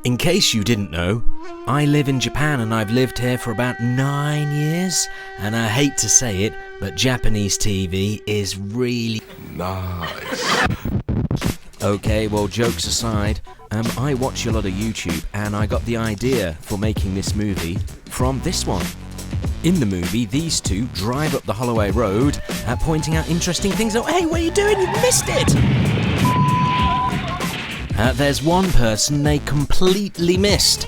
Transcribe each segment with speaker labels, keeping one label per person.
Speaker 1: In case you didn't know, I live in Japan and I've lived here for about 9 years, and I hate to say it, but Japanese TV is really
Speaker 2: nice.
Speaker 1: Okay, well, jokes aside, I watch a lot of YouTube and I got the idea for making this movie from this one. In the movie, these two drive up the Holloway Road, pointing out interesting things. Oh, hey, what are you doing? You missed it! There's one person they completely missed,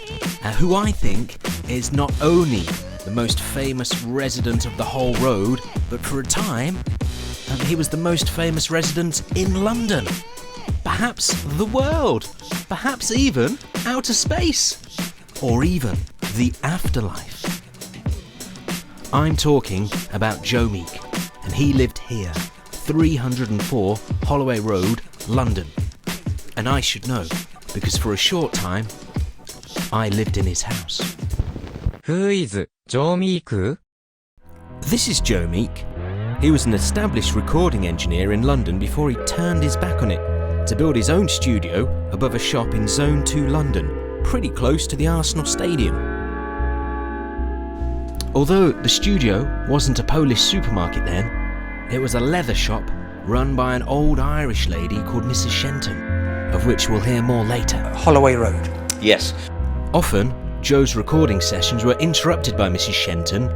Speaker 1: who I think is not only the most famous resident of the whole road, but for a time, he was the most famous resident in London. Perhaps the world. Perhaps even outer space. Or even the afterlife. I'm talking about Joe Meek, and he lived here, 304 Holloway Road, London. And I should know, because for a short time, I lived in his house.
Speaker 3: Who is Joe Meek?
Speaker 1: This is Joe Meek. He was an established recording engineer in London before he turned his back on it to build his own studio above a shop in Zone 2 London, pretty close to the Arsenal Stadium. Although the studio wasn't a Polish supermarket then, it was a leather shop run by an old Irish lady called Mrs. Shenton, of which we'll hear more later.
Speaker 4: Holloway Road.
Speaker 2: Yes.
Speaker 1: Often, Joe's recording sessions were interrupted by Mrs. Shenton,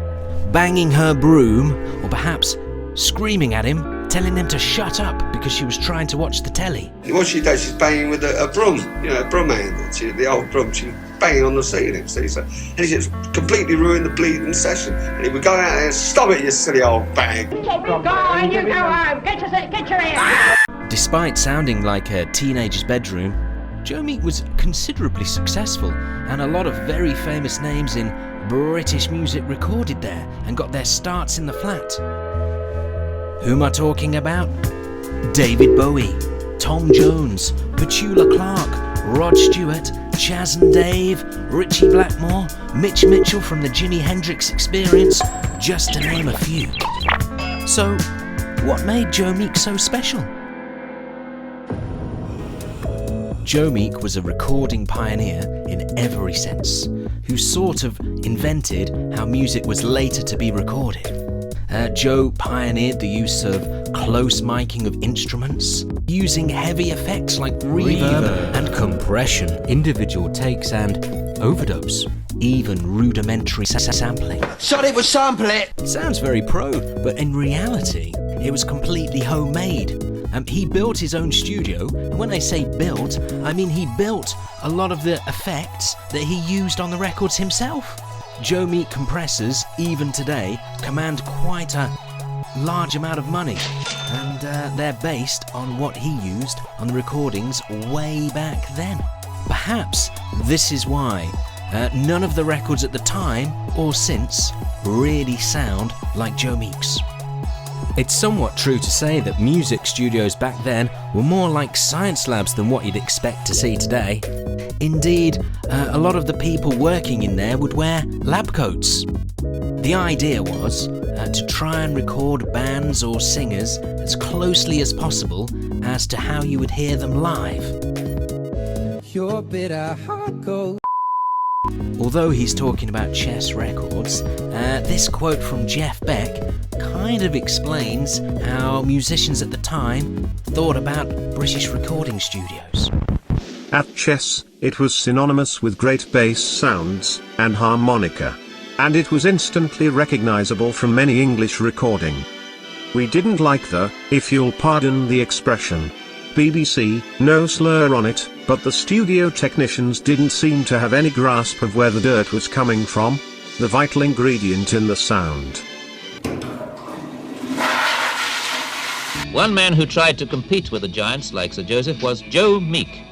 Speaker 1: banging her broom, or perhaps screaming at him, telling him to shut up because she was trying to watch the telly.
Speaker 5: What she does, she's banging with a broom, a broom handle. The old broom, she's banging on the ceiling, see? So, and he just completely ruined the bleeding session. And he would go out there and stop it, you silly old bag.
Speaker 6: Go on, you go home. Get your ear.
Speaker 1: Despite sounding like a teenager's bedroom, Joe Meek was considerably successful, and a lot of very famous names in British music recorded there and got their starts in the flat. Who am I talking about? David Bowie, Tom Jones, Petula Clark, Rod Stewart, Chaz and Dave, Ritchie Blackmore, Mitch Mitchell from the Jimi Hendrix Experience, just to name a few. So, what made Joe Meek so special? Joe Meek was a recording pioneer in every sense, who sort of invented how music was later to be recorded. Joe pioneered the use of close miking of instruments, using heavy effects like reverb and compression, individual takes and overdubs, even rudimentary sampling.
Speaker 4: Sorry, it was sample it!
Speaker 1: Sounds very pro, but in reality, it was completely homemade. He built his own studio, and when I say built, I mean he built a lot of the effects that he used on the records himself. Joe Meek compressors, even today, command quite a large amount of money, and they're based on what he used on the recordings way back then. Perhaps this is why none of the records at the time or since really sound like Joe Meek's. It's somewhat true to say that music studios back then were more like science labs than what you'd expect to see today. Indeed, a lot of the people working in there would wear lab coats. The idea was to try and record bands or singers as closely as possible as to how you would hear them live.
Speaker 4: Your bitter heart goes.
Speaker 1: Although he's talking about Chess Records, this quote from Jeff Beck kind of explains how musicians at the time thought about British recording studios.
Speaker 7: At Chess, it was synonymous with great bass sounds and harmonica, and it was instantly recognizable from any English recording. We didn't like the, if you'll pardon the expression, BBC, no slur on it, but the studio technicians didn't seem to have any grasp of where the dirt was coming from, the vital ingredient in the sound.
Speaker 8: One man who tried to compete with the giants like Sir Joseph was Joe Meek.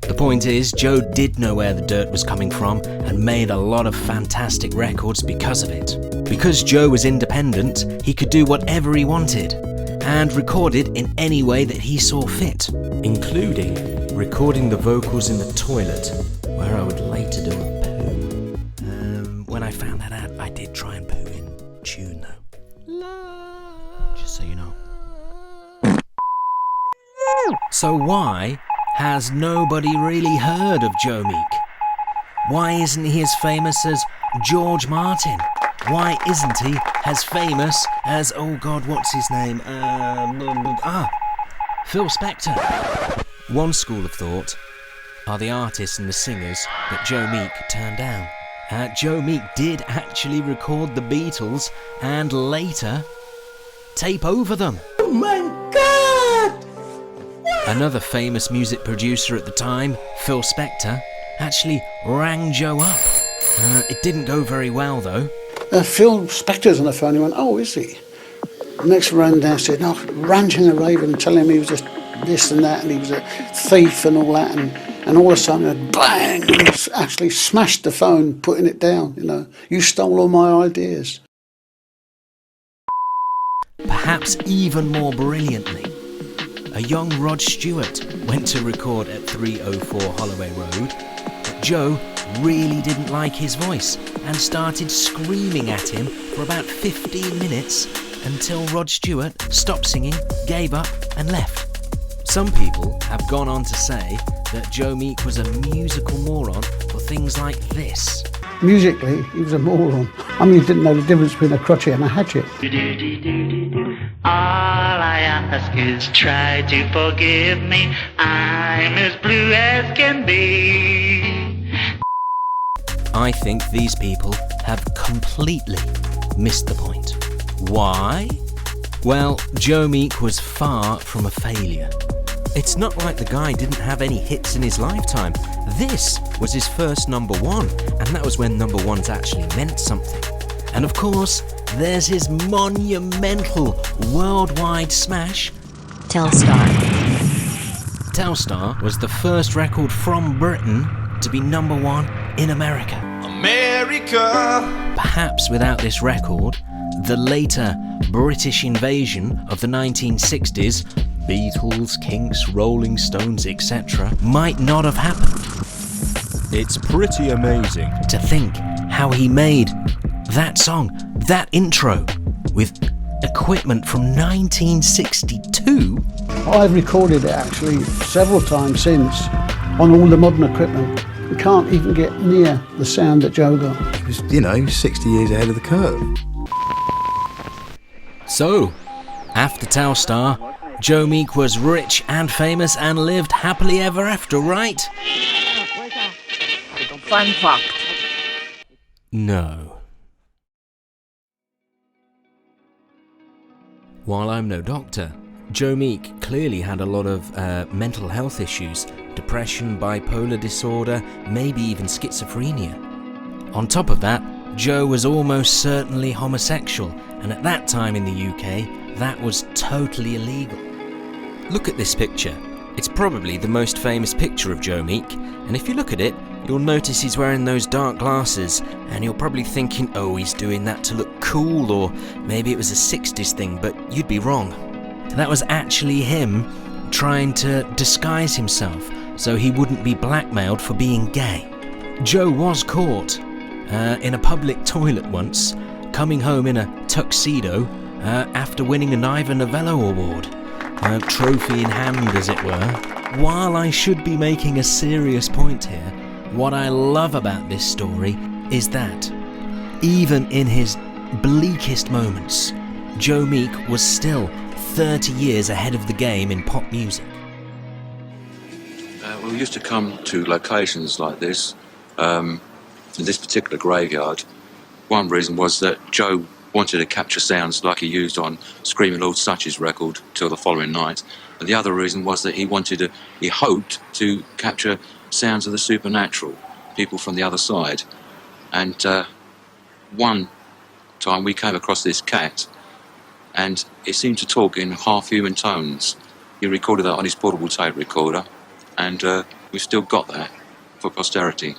Speaker 1: The point is, Joe did know where the dirt was coming from and made a lot of fantastic records because of it. Because Joe was independent, he could do whatever he wanted and recorded in any way that he saw fit, including recording the vocals in the toilet, where I would later do a poo. When I found that out, I did try and poo in tune though. Just so you know. So why has nobody really heard of Joe Meek? Why isn't he as famous as George Martin? Why isn't he as famous as, oh God, what's his name? Phil Spector. One school of thought are the artists and the singers that Joe Meek turned down. Joe Meek did actually record the Beatles and later tape over them.
Speaker 4: Oh my God!
Speaker 1: Another famous music producer at the time, Phil Spector, actually rang Joe up. It didn't go very well though.
Speaker 2: Phil Spector's on the phone. He went, "Oh, is he?" Next ran downstairs, ranting and raving and telling him he was just this and that and he was a thief and all that, and all of a sudden, bang, he actually smashed the phone, putting it down, "You stole all my ideas."
Speaker 1: Perhaps even more brilliantly, a young Rod Stewart went to record at 304 Holloway Road, but Joe really didn't like his voice and started screaming at him for about 15 minutes until Rod Stewart stopped singing, gave up and left. Some people have gone on to say that Joe Meek was a musical moron for things like this.
Speaker 2: Musically, he was a moron. I mean, he didn't know the difference between a crotchet and a hatchet.
Speaker 9: All I ask is try to forgive me. I'm as blue as can be.
Speaker 1: I think these people have completely missed the point. Why? Well, Joe Meek was far from a failure. It's not like the guy didn't have any hits in his lifetime. This was his first number one, and that was when number ones actually meant something. And of course, there's his monumental worldwide smash,
Speaker 10: Telstar.
Speaker 1: Telstar was the first record from Britain to be number one in America.
Speaker 4: America!
Speaker 1: Perhaps without this record, the later British invasion of the 1960s, Beatles, Kinks, Rolling Stones, etc., might not have happened. It's pretty amazing to think how he made that song, that intro, with equipment from 1962.
Speaker 2: I've recorded it actually several times since on all the modern equipment. We can't even get near the sound that Joe got.
Speaker 11: He was, 60 years ahead of the curve.
Speaker 1: So, after Telstar, Joe Meek was rich and famous and lived happily ever after, right?
Speaker 10: Fun fact.
Speaker 1: No. While I'm no doctor, Joe Meek clearly had a lot of mental health issues, depression, bipolar disorder, maybe even schizophrenia. On top of that, Joe was almost certainly homosexual, and at that time in the UK, that was totally illegal. Look at this picture. It's probably the most famous picture of Joe Meek, and if you look at it, you'll notice he's wearing those dark glasses, and you're probably thinking, oh, he's doing that to look cool, or maybe it was a 60s thing, but you'd be wrong. That was actually him trying to disguise himself so he wouldn't be blackmailed for being gay. Joe was caught in a public toilet once, coming home in a tuxedo after winning an Ivor Novello Award. Trophy in hand, as it were. While I should be making a serious point here, what I love about this story is that, even in his bleakest moments, Joe Meek was still 30 years ahead of the game in pop music.
Speaker 12: We used to come to locations like this, in this particular graveyard. One reason was that Joe wanted to capture sounds like he used on Screaming Lord Sutch's record Till the Following Night, and the other reason was that he hoped to capture sounds of the supernatural, people from the other side. And one time we came across this cat, and it seemed to talk in half-human tones. He recorded that on his portable tape recorder, and we've still got that for posterity.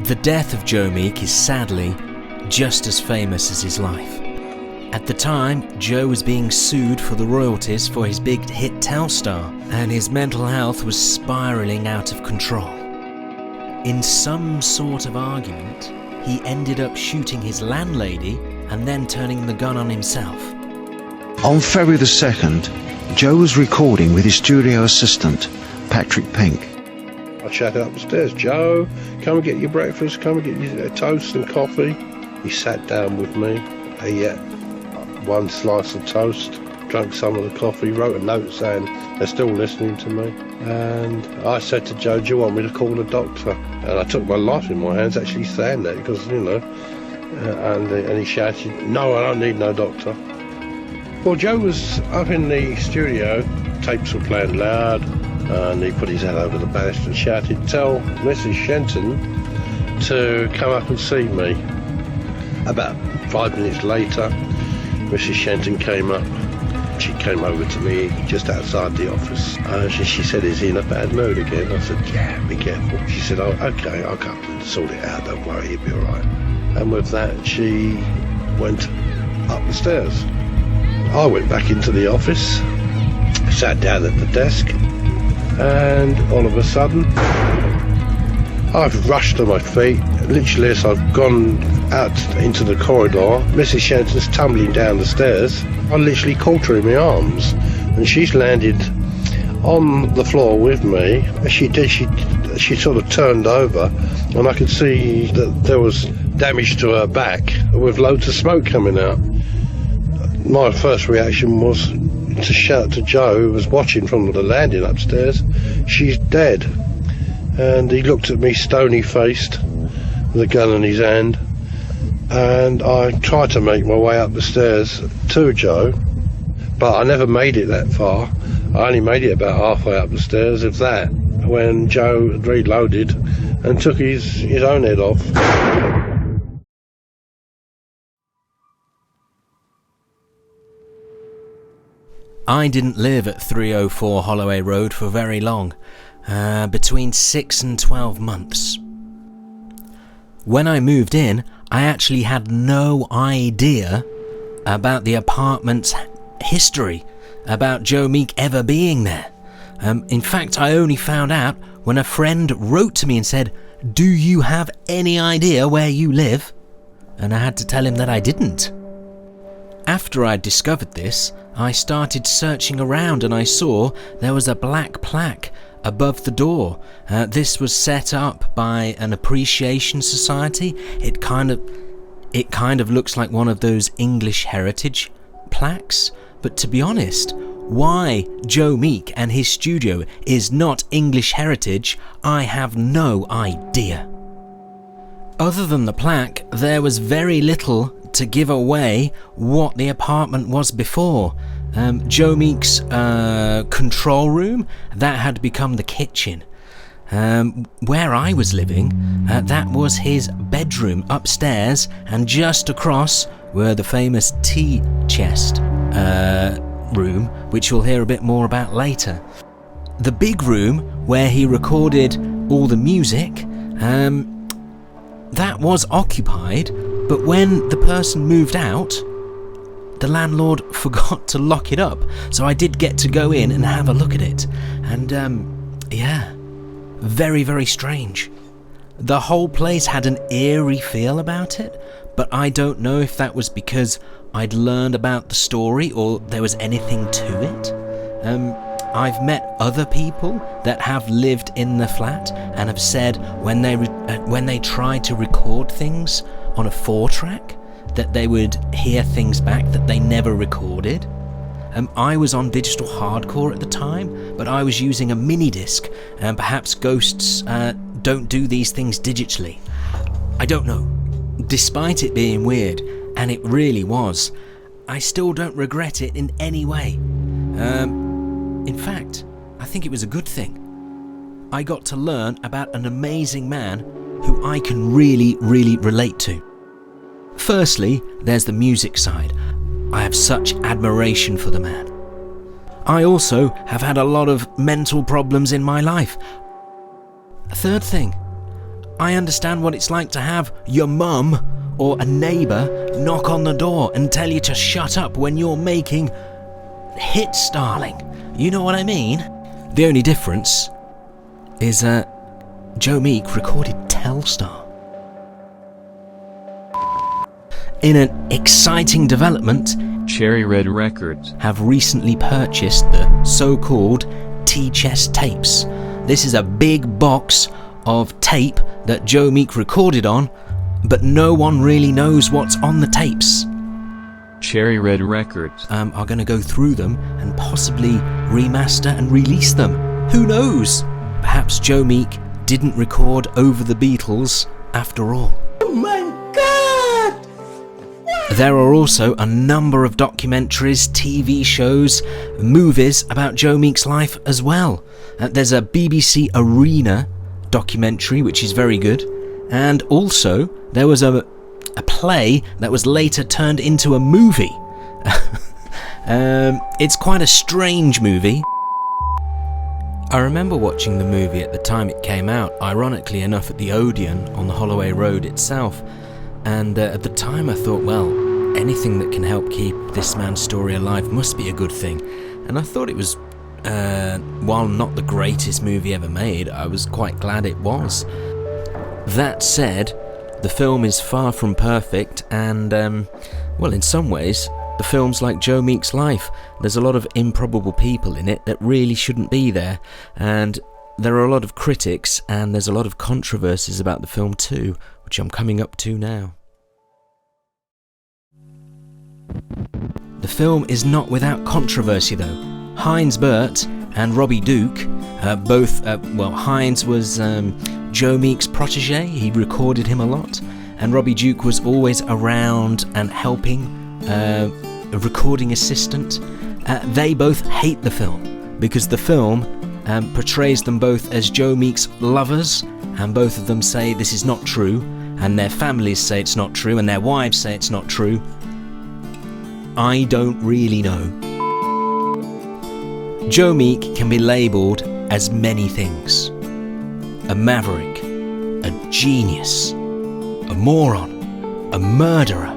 Speaker 1: The death of Joe Meek is sadly just as famous as his life. At the time, Joe was being sued for the royalties for his big hit Telstar, and his mental health was spiralling out of control. In some sort of argument, he ended up shooting his landlady and then turning the gun on himself.
Speaker 13: On February the 2nd, Joe was recording with his studio assistant, Patrick Pink.
Speaker 14: I shouted upstairs, "Joe, come and get your breakfast, come and get your toast and coffee." He sat down with me, ate one slice of toast, drank some of the coffee, wrote a note saying they're still listening to me. And I said to Joe, "Do you want me to call a doctor?" And I took my life in my hands actually saying that because, and he shouted, "No, I don't need no doctor." Well, Joe was up in the studio, tapes were playing loud, and he put his head over the banister and shouted, "Tell Mrs. Shenton to come up and see me." About 5 minutes later, Mrs. Shenton came up. She came over to me just outside the office. She said, "Is he in a bad mood again?" I said, "Yeah, be careful." She said, "Oh, okay, I'll come and sort it out, don't worry, he'll be all right." And with that, she went up the stairs. I went back into the office, sat down at the desk, and all of a sudden, I've rushed to my feet. Literally, as I've gone out into the corridor, Mrs. Shenton's tumbling down the stairs. I literally caught her in my arms, and she's landed on the floor with me. As she did, she sort of turned over, and I could see that there was damage to her back with loads of smoke coming out. My first reaction was to shout to Joe, who was watching from the landing upstairs, "She's dead." And he looked at me stony-faced with a gun in his hand, and I tried to make my way up the stairs to Joe, but I never made it that far. I only made it about halfway up the stairs, if that, when Joe had reloaded and took his own head off.
Speaker 1: I didn't live at 304 Holloway Road for very long, between 6 and 12 months. When I moved in, I actually had no idea about the apartment's history, about Joe Meek ever being there. In fact, I only found out when a friend wrote to me and said, "Do you have any idea where you live?" And I had to tell him that I didn't. After I discovered this, I started searching around and I saw there was a black plaque above the door. This was set up by an appreciation society. It kind of looks like one of those English heritage plaques. But to be honest, why Joe Meek and his studio is not English heritage, I have no idea. Other than the plaque, there was very little to give away what the apartment was before. Joe Meek's control room, that had become the kitchen. Where I was living, that was his bedroom upstairs, and just across were the famous tea chest room, which you'll hear a bit more about later. The big room where he recorded all the music, that was occupied, but when the person moved out, the landlord forgot to lock it up, so I did get to go in and have a look at it. And, yeah, very, very strange. The whole place had an eerie feel about it, but I don't know if that was because I'd learned about the story or there was anything to it. I've met other people that have lived in the flat and have said when they tried to record things on a 4-track, that they would hear things back that they never recorded. I was on digital hardcore at the time, but I was using a mini disc, and perhaps ghosts don't do these things digitally. I don't know. Despite it being weird, and it really was, I still don't regret it in any way. In fact, I think it was a good thing. I got to learn about an amazing man who I can really, really relate to. Firstly, there's the music side. I have such admiration for the man. I also have had a lot of mental problems in my life. Third thing, I understand what it's like to have your mum or a neighbour knock on the door and tell you to shut up when you're making hits, darling. You know what I mean? The only difference is Joe Meek recorded Telstar. In an exciting development,
Speaker 3: Cherry Red Records
Speaker 1: have recently purchased the so-called T-Chest tapes. This is a big box of tape that Joe Meek recorded on, but no one really knows what's on the tapes.
Speaker 3: Cherry Red Records
Speaker 1: are going to go through them and possibly remaster and release them. Who knows? Perhaps Joe Meek didn't record Over the Beatles after all.
Speaker 4: Oh my God!
Speaker 1: There are also a number of documentaries, TV shows, movies about Joe Meek's life as well. There's a BBC Arena documentary which is very good, and also there was a play that was later turned into a movie. It's quite a strange movie. I remember watching the movie at the time it came out, ironically enough at the Odeon on the Holloway Road itself, and at the time I thought, well, anything that can help keep this man's story alive must be a good thing, and I thought it was, while not the greatest movie ever made, I was quite glad it was. That said, the film is far from perfect, and, well, in some ways, the film's like Joe Meek's life. There's a lot of improbable people in it that really shouldn't be there, and there are a lot of critics, and there's a lot of controversies about the film too, which I'm coming up to now. The film is not without controversy though. Heinz Burt and Robbie Duke, both, Heinz was Joe Meek's protege, he recorded him a lot, and Robbie Duke was always around and helping, a recording assistant. They both hate the film because the film portrays them both as Joe Meek's lovers, and both of them say this is not true, and their families say it's not true, and their wives say it's not true. I don't really know. Joe Meek can be labelled as many things. A maverick, a genius, a moron, a murderer.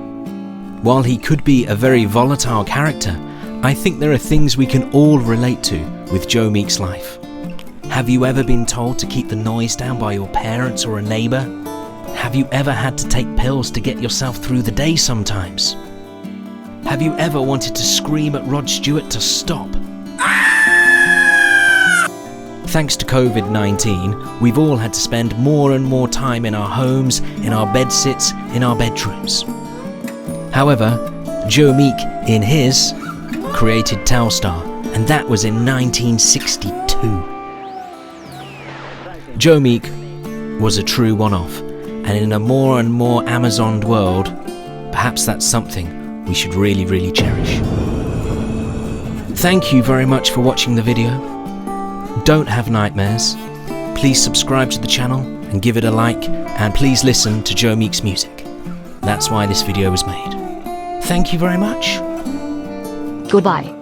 Speaker 1: While he could be a very volatile character, I think there are things we can all relate to with Joe Meek's life. Have you ever been told to keep the noise down by your parents or a neighbour? Have you ever had to take pills to get yourself through the day sometimes? Have you ever wanted to scream at Rod Stewart to stop? Thanks to COVID-19, we've all had to spend more and more time in our homes, in our bedsits, in our bedrooms. However, Joe Meek, in his, created Telstar, and that was in 1962. Joe Meek was a true one-off, and in a more and more Amazoned world, perhaps that's something we should really, really cherish. Thank you very much for watching the video. Don't have nightmares. Please subscribe to the channel and give it a like, and please listen to Joe Meek's music. That's why this video was made. Thank you very much.
Speaker 10: Goodbye.